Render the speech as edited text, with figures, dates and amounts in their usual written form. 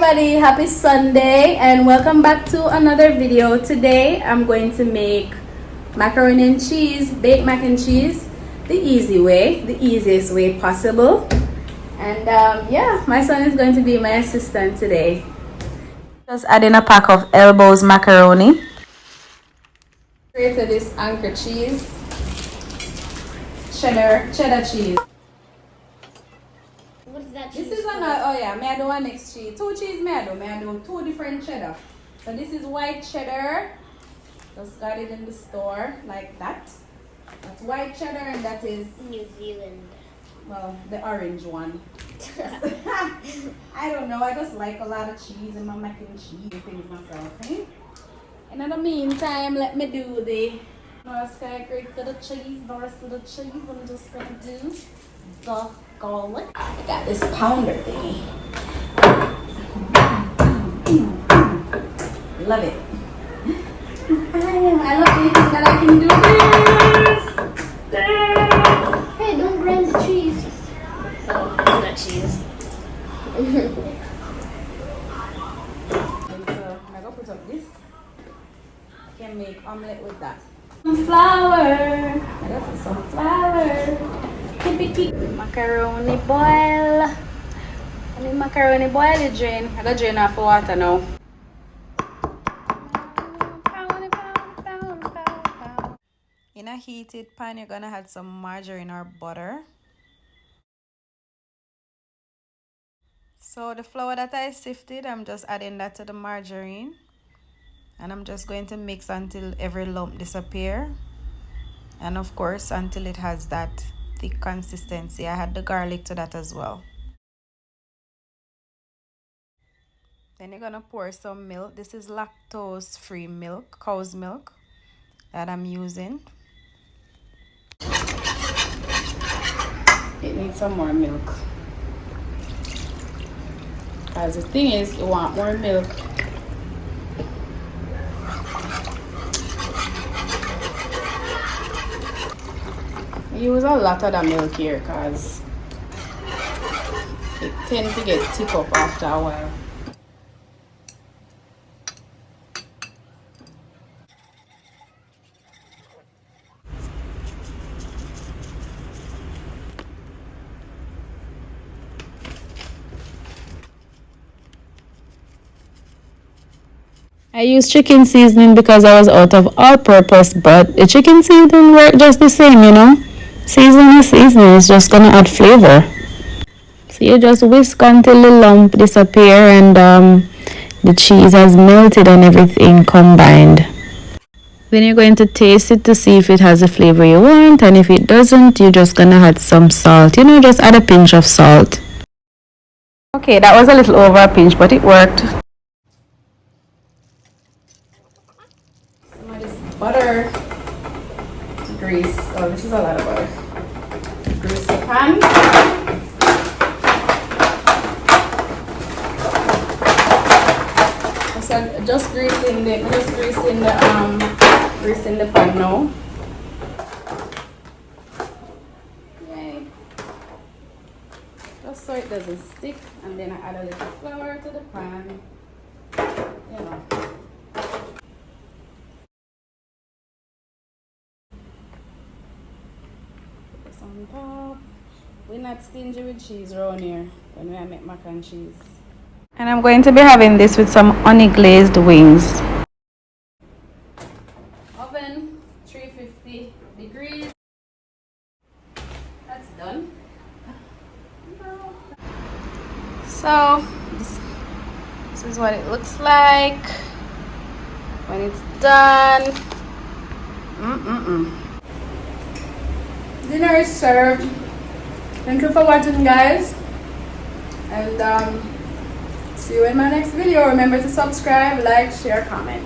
everybody, happy Sunday and welcome back to another video. Today I'm going to make macaroni and cheese, baked mac and cheese, the easy way, the easiest way possible. And yeah, my son is going to be my assistant today. Just add in a pack of Elbows macaroni. Straight to this anchor cheese, cheddar cheese. What is that This cheese is another, oh yeah, may I do one next cheese. Two cheese may I do two different cheddar. So this is white cheddar. Just got it in the store like that. That's white cheddar and that is New Zealand. well, the orange one. I don't know, I just like a lot of cheese in my mac and cheese things myself. Eh? And in the meantime, let me do the North Sky Creek to the cheese, the rest of the cheese. I'm just gonna do the garlic. I got this pounder thingy. Love it. I love it that I can do this. Hey, don't grind the cheese. Oh, it's not cheese. And so I'm gonna put up this. I can make omelette with that. Some flour. I gotta put some flour. Macaroni boil. I need macaroni boil it drain. I gotta drain off the water now. In a heated pan, you're gonna add some margarine or butter. So the flour that I sifted, I'm just adding that to the margarine. And I'm just going to mix until every lump disappears. And of course, until it has that thick consistency. I had the garlic to that as well. Then you're gonna pour some milk. This is lactose free milk, cow's milk that I'm using. It needs some more milk. Because the thing is, you want more milk. Use a lot of the milk here because it tends to get thick up after a while. I used chicken seasoning because I was out of all-purpose, but the chicken seasoning worked just the same, you know. Seasoning is just gonna add flavor. So you just whisk until the lump disappear and the cheese has melted and everything combined. Then you're going to taste it to see if it has the flavor you want, and if it doesn't, you're just gonna add some salt. You know, just add a pinch of salt. Okay, that was a little over a pinch, but it worked. Some of this butter, grease. Oh, this is a lot of butter. Grease the pan. So just greasing the pan now. Yay. Just so it doesn't stick, and then I add a little flour to the pan. You know. On top. We're not stingy with cheese around here when we make mac and cheese. And I'm going to be having this with some honey glazed wings. Oven 350 degrees. That's done. So this is what it looks like when it's done. Dinner is served. Thank you for watching, guys, and see you in my next video. Remember to subscribe, like, share, comment.